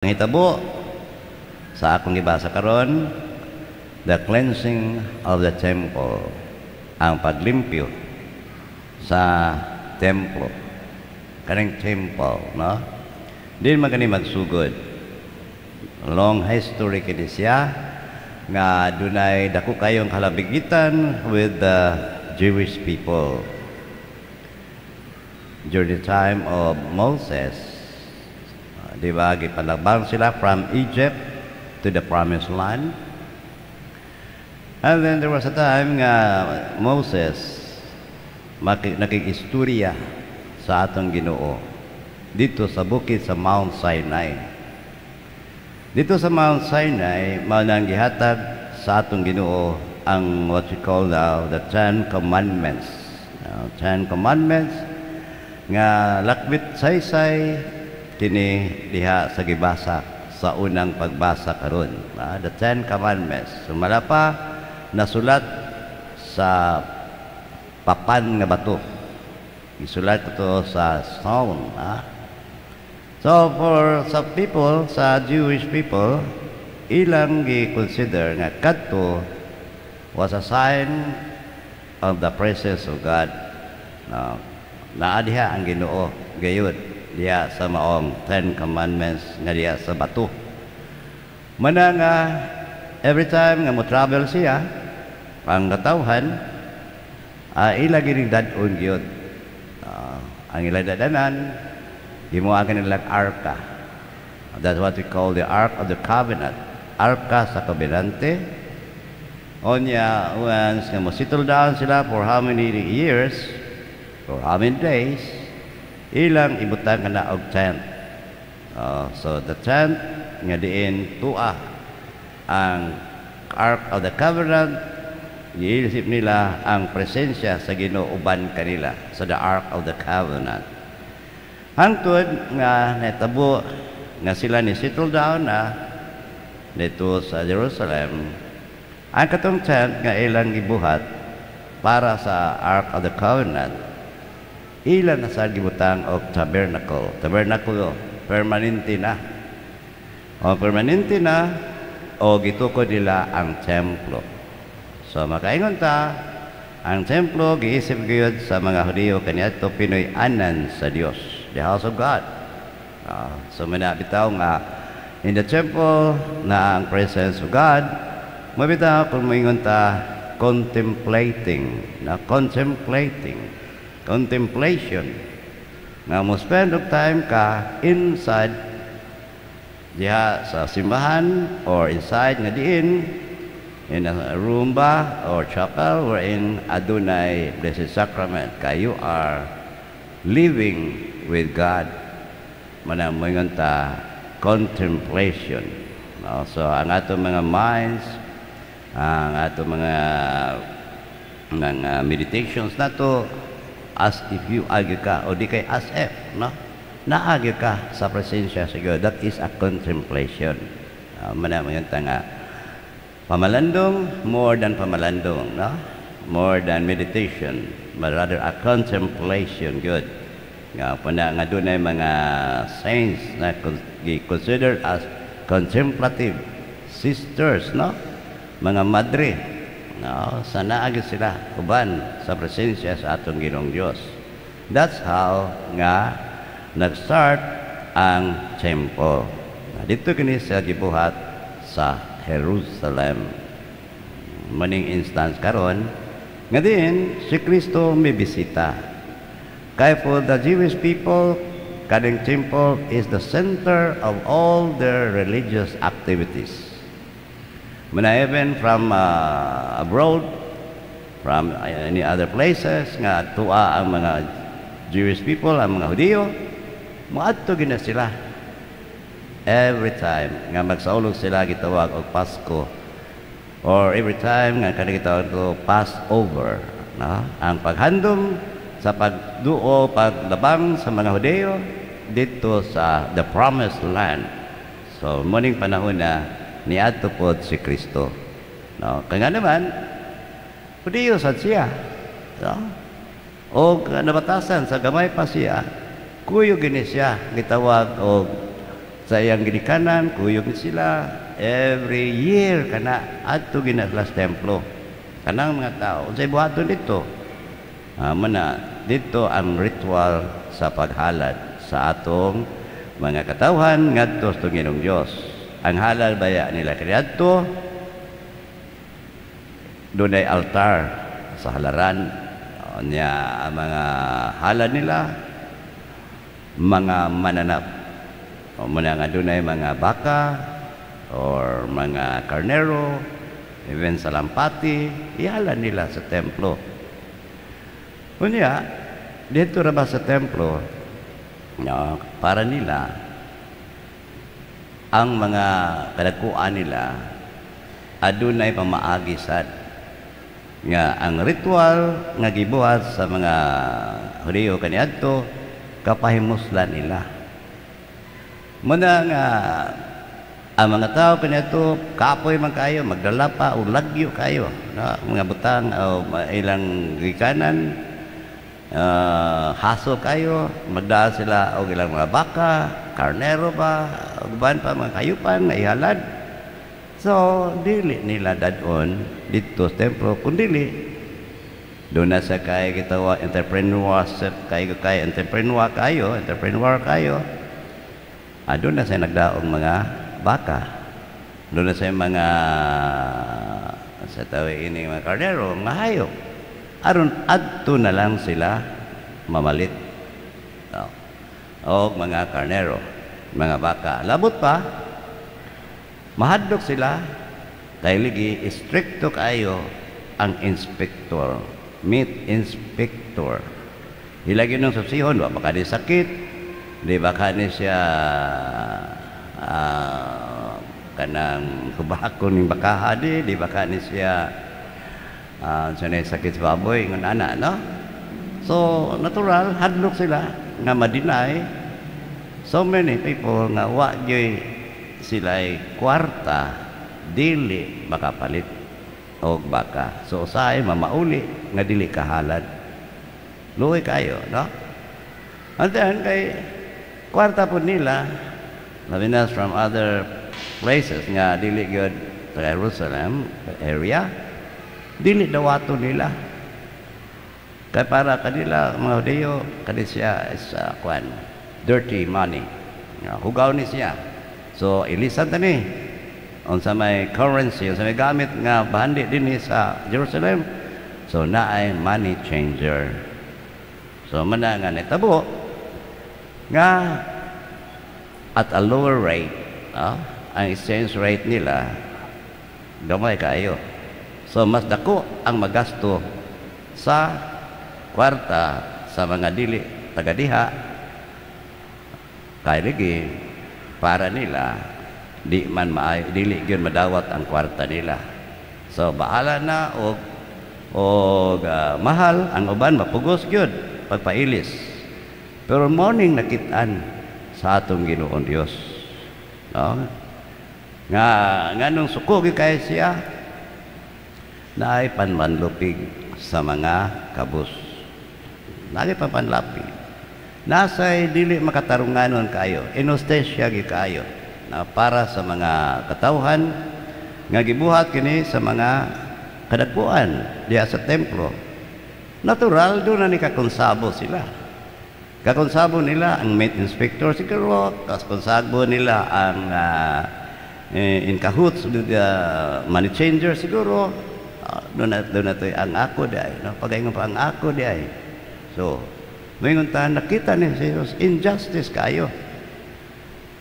Ngitabo sa akong gibasa karon, the cleansing of the temple, ang paglimpyo sa templo, kaning temple, no? Din magani magsugod. Long history kini siya nga dunay dako kayong kalabigitan with the Jewish people during the time of Moses. Di ba, gipalabang sila from Egypt to the promised land. And then there was a time nga Moses nakikistorya sa atong Ginoo dito sa bukid sa Mount Sinai. Dito sa Mount Sinai, manang gihatag sa atong Ginoo ang what we call now the Ten Commandments. Ten Commandments nga lakwit saysay kini diha sa gibasa sa unang pagbasa karon, the Ten Commandments. Sumala pa nasulat sa papan nga bato. Isulat ito sa stone. So for some people, sa Jewish people, ilang gi-consider nga kadto was a sign of the presence of God. Naa diha ang Ginoo gayud diya sa maong Ten Commandments nga diya sa bato. Mana nga every time nga mo travel siya ang katawhan, ila gini dadon gyud. Ang ila dadanan himuagan nilang arka. That's what we call the Ark of the Covenant. Arka sa Kabinante. Onya, once nga mo settle down sila for how many years, for how many days, ilang ibutang ka na og tent. So the tent nga diin tua ang Ark of the Covenant, giisip nila ang presensya sa Ginoo uban kanila sa the Ark of the Covenant. Hangtod nga natabo nga sila ni settle down na dito sa Jerusalem, ang katong tent nga ilang gibuhat para sa Ark of the Covenant, ilan na sa gibutang og tabernacle. Tabernacle, permanente na. O permanente na, o gitukod nila ang templo. So makaingon ta, ang templo giisip gyud sa mga Hudiyo kaniadto Pinoy anan sa Dios, the house of God. So manabitaw nga in the temple na ang presence of God, mabitaw kung moingon ta contemplating, contemplation nga mo spend of time ka inside diha sa simbahan or inside nga diin in a room ba or chapel wherein adunay blessed sacrament ka, you are living with God. Manang moingon ta contemplation, no? So ang atong mga minds, ang atong mga meditations nato, as if you agi ka o di kay as if, no? Naagi ka sa presensya sa God. That is a contemplation. Manamang nga pamalandong, more than pamalandong, no? More than meditation, but rather a contemplation. Good. Nga nga dunay mga saints na considered as contemplative sisters, no? Mga madre, no? Sana agi sila uban sa presensya sa atong Ginoong Dios. That's how nga nag-start ang temple. Dito kini sa gibuhat sa Jerusalem. Maning instance karon nga din si Kristo may bisita. Kaya for the Jewish people, kaning temple is the center of all their religious activities. Even from abroad, from any other places nga tuwa ang mga Jewish people, ang mga Hudiyo, maadto gina sila every time nga magsaulog sila gitawag og Pasko, or every time nga kanang gitawag ko Passover, no? Ang paghandom sa pagduo, paglabang sa mga Hudiyo dito sa the promised land. So muning panahon na niadto pod si Kristo, no? Kaya naman Hudiyo sad siya, no? O nabatasan sa gamay pa siya, kuyo gini siya gitawag og sa iyang ginikanan kuyog ni sila every year kana adto ginaslas templo kanang mga tao unsay buhaton dito mana dito ang ritual sa paghalad sa atong mga katawhan ngadto sa Ginoong Dios. Ang halal baya nila kaniadto dunay altar sa halaran niya ang mga halal nila mga mananap o muna nga dunay mga baka or mga karnero even sa lampati ihalal nila sa templo. Unya dito ra ba sa templo para nila ang mga kadakuan nila adunay pamaagi sad nga ang ritual nga gibuhat sa mga Hudiyo kaniadto kapahimuslan nila. Muna nga ang mga tao kaniadto kapoy man kayo magdala pa o lagyo kayo mga butang o ilang gikanan haso kayo magdala sila o ilang mga baka karnero pa uban pa mga kayupan na ihalad. So dili nila dadon dito sa templo kundili doon na sa kay gitawa entrepreneurship kay entrepreneur kayo doon na sa nagdaong mga baka doon na sa mga sa tawi ini mga karnero mga hayop aron adto na lang sila mamalit o mga karnero mga baka labot pa mahadlok sila kay ligi stricto kayo ang inspector meat inspector hilagi nung subsihon wa baka di sakit di baka ni siya kanang kubakon ning bakaha di baka ni siya sanay sakit sa baboy ngon ana no so natural hadlok sila nga madinay so many people nga wa gyoy sila'y kwarta dili makapalit og baka so usahay mamauli nga dili kahalad luoy kayo no and then kay kwarta po nila labinas from other places nga dili gyud sa Jerusalem area dili dawato nila kay para kanila mga Hudiyo kani siya is kwan dirty money hugaw ni siya so ilisan tani unsa may currency unsa may gamit nga bahandi dinhi sa Jerusalem so naay money changer so mana nga nitabo nga at a lower rate ang exchange rate nila gamay kayo so mas dako ang magasto sa kwarta sa mga dili tagadiha kay ligi para nila di man dili gyud madawat ang kwarta nila so bahala na og mahal ang uban mapugos gyud pagpailis pero morning nakit-an sa atong Ginoong Dios no nga nung suko gyud kay siya naay panmanlupig sa mga kabus naay panlapig nasay dili makatarunganon kayo inostesya gi kayo na para sa mga katawhan nga gibuhat kini sa mga kadakuan diha sa templo natural do na ni kakonsabo sila kakonsabo nila ang meat inspector siguro kakonsabo nila ang in cahoots with the money changer siguro doon na to ang ako diay no pagaingon pa ang ako diay so mayroon tayo nakita ni Jesus injustice kayo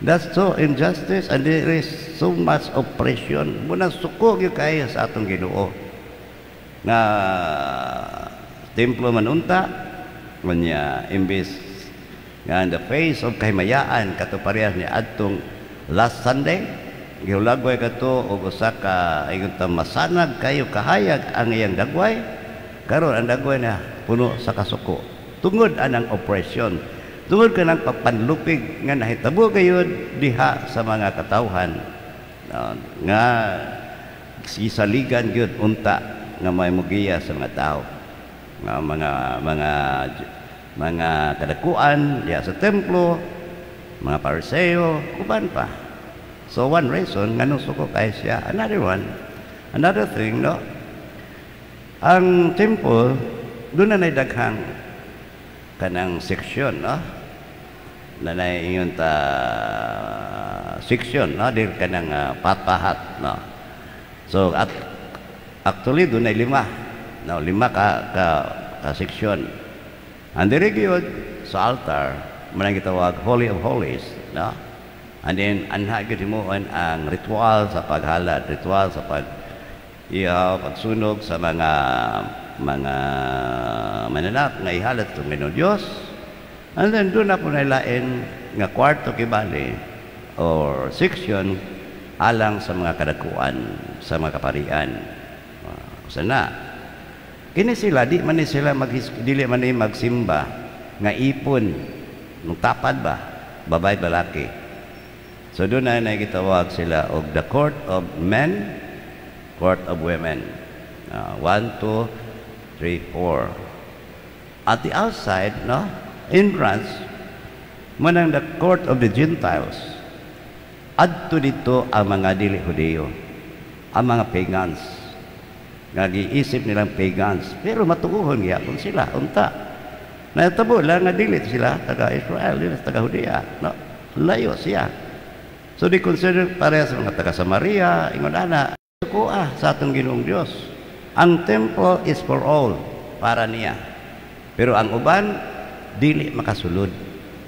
that's so injustice and there is so much oppression muna suko yung kayo sa atong Ginoo na templo manunta manya imbis nga in the face of kahimayaan kato parehas ni adtong last Sunday gihulagway kato og usa ka ingon ta masanag kayo kahayag ang iyang dagway karon ang dagway na puno sa kasuko tungod anang oppression tungod ka ng papanlupig nga nahitabo kayo diha sa mga katawhan nga sisaligan gyud unta nga may mugiya sa mga tao nga mga kadakuan diha sa templo mga Pariseo, uban pa. So one reason nga nusuko kay siya. Another thing, no? Ang temple, doon na daghang kanang section, no? Nanay ingon ta section, no? Dir kanang patahat, no? So actually doon ay 5, no? 5 ka section. And dire gyud sa altar, manang gitawag Holy of Holies, no? And then anha gyud himuon ang ritual sa paghalad, ritual sa pagsunog sa mga mananap nga ihalad sa Ginoong Dios. And then doon na po nailain nga kwarto kibali or section alang sa mga kadakuan, sa mga kaparian. Sana kini sila dili man ni magsimba nga ipon nung tapad ba babay balaki. So doon na gitawag sila og the court of men, court of women. 1, 2, 3, 4. At the outside, no, entrance, manang the court of the Gentiles. Adto dito ang mga dili Hudiyo, ang mga pagans. Nag-iisip nilang pagans, pero matuguhon gyapon sila unta. Natabo lang nga dili sila taga Israel, dili taga Hudiya, no? Layo siya. So di consider parehas mga taga Samaria, ingon ana, kuha sa atong Ginoong Dios. Ang temple is for all, para niya. Pero ang uban dili makasulod.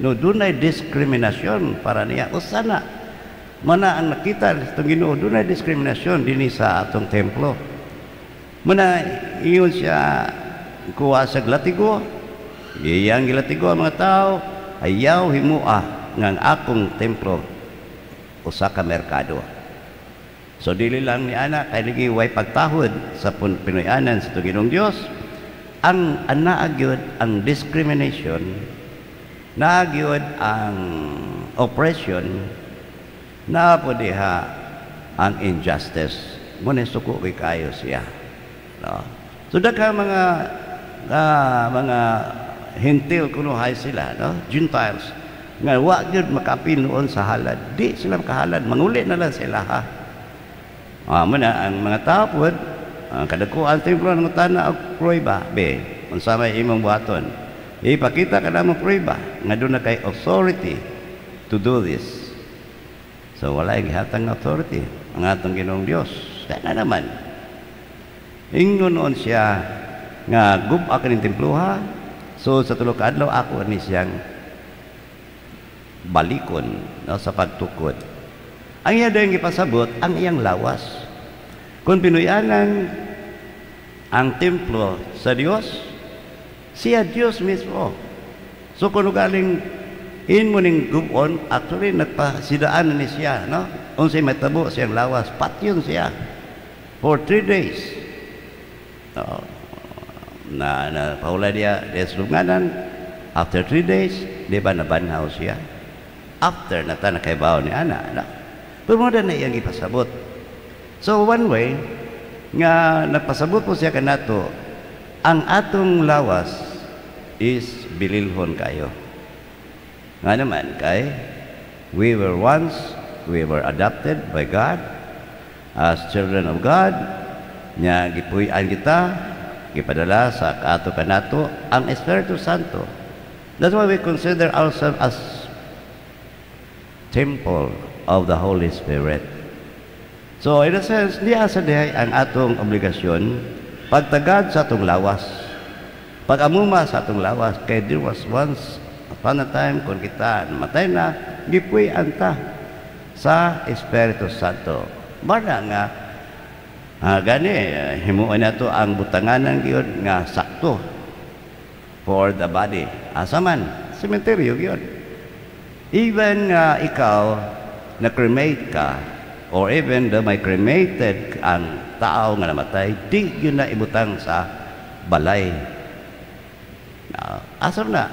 No, dunay diskriminasyon para niya. Usana mana ang nakita sa atong Ginoo, dunay diskriminasyon dinhi sa atong templo. Muna iyon siya kuha sa glatigo, iyang gilatigo ang mga tao, ayaw himua ng akong templo usa ka merkado. So dili lang ni ana kay ligi way pagtahod sa Pinoyanan sa Ginoong Dios. Ang anaagyod ang discrimination, naagyod ang oppression, naapo diha ang injustice. Muna suko kay kayo siya. No? So dagha mga hintil kuno hay sila, no? Gentiles nga wa gyud makapil noon sa halad, di sila makahalad, manguli na lang sila ha. Muna ang mga tao pod ang kadakuan templo ng tana og prueba be unsa may imong buhaton, ipakita ka namo prueba nga doon na kay authority to do this. So wala gihatag na authority ang atong Ginoong Dios. Kaya naman ingon noon siya nga gub-a kaning templuha. So sa tulo ka adlaw ako ni siyang balikon, no, sa pagtukod. Ang iya dayong ipasabot ang iyang lawas. Kung Pinoyanan ang templo sa Dios, siya Dios mismo. So kung galing mo ning gubon, actually nagpasidaan ni siya, no? Unsay matabo siyang lawas, patyon siya for 3 days. No, na paula dia sulunganan. After 3 days, di ba nabanhaw siya? After na nakaibaw ni ana, no? Pero mo na iyang ipasabot. So one way nga napasabot po siya kanato, ang atong lawas is bililhon kayo. Nga naman kay we were adopted by God as children of God. Nya gipuy-an kita, gipadala sa ato kanato ang Espiritu Santo. That's why we consider ourselves as temple of the Holy Spirit. So in a sense, diya sa dihay ang atong obligasyon pagtagad sa atong lawas, pag-amuma sa atong lawas. Kay there was once upon a time kung kita namatay na, gipuy anta sa Espiritu Santo. Bada nga gani himuon nato ang butanganan gyud nga sakto for the body. Asa man sementeryo gyud. Even ikaw na-cremate ka, or even the may cremated ang tao nga namatay, di yun na ibutang sa balay. Asar na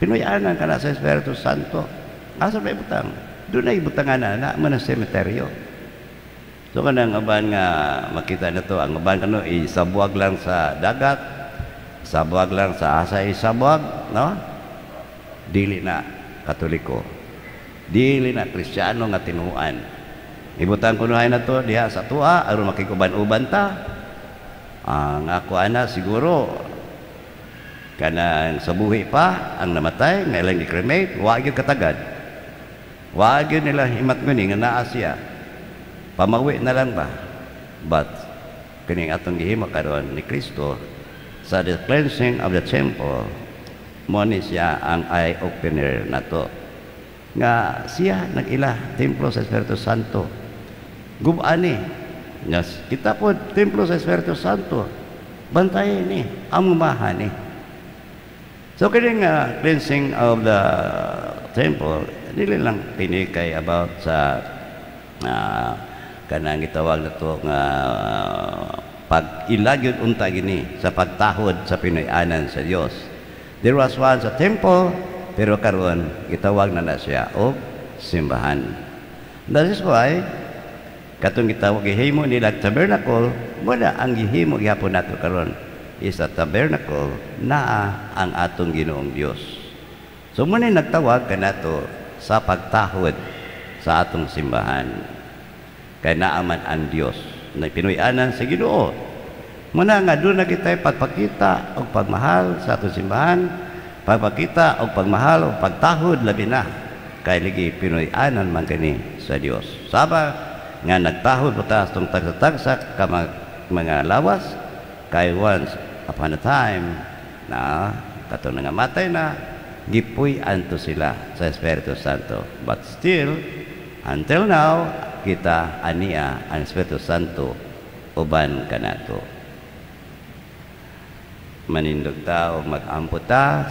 Pinoyanan ka na sa Espiritu Santo, asar na ibutang, doon na ibutangan na mga semeteryo. So kanang aban nga makita na to, ang aban kano isabuag lang sa dagat, sabuag lang sa asa isabuag, no? dili na Katoliko, dili na Kristiyano nga tinuan. Ibutang kunuhay na to diha sa tuwa aron makikuban-uban ta. Ang ako ana siguro kanang sa buhi pa ang namatay nga ilang i-cremate, wa gyud katagad. Wa gyud nila himatnguni nga naa siya. Pamawi na lang ba? But kining atong gihimo karon ni Kristo sa the cleansing of the temple, mo ni siya ang eye opener nato nga siya nag-ila templo sa Espiritu Santo. Gubani yes, kita po templo sa Espiritu Santo, bantayan ni amumahan ni. So kining cleansing of the temple dili lang pinikay about sa kanang gitawag nato nga pag ilagyod unta gini sa pagtahod sa Pinoy-anan sa Dios. There was once a temple, pero karon gitawag na siya og simbahan. That is why katong gitawag gihimo nila tabernacle, wala ang gihimo gyapon nato karon is a tabernacle naa ang atong Ginoong Dios. So muna nagtawag kanato sa pagtahod sa atong simbahan. Kay naaman ang Dios na Pinoy-anan sa Ginoo. Muna nga doon na kita pagpakita o pagmahal sa atong simbahan, pagpakita o pagmahal o pagtahod labi na kay ligi Pinoy-anan man kani sa Dios. Saba nga nagtahod po taas itong tagsa-tagsa ka mga lawas kay once upon a time na katong nga matay na gipuy anto sila sa Espiritu Santo. But still, until now, kita ania ang Espiritu Santo uban kanato. Manindog ta o mag-amputa sa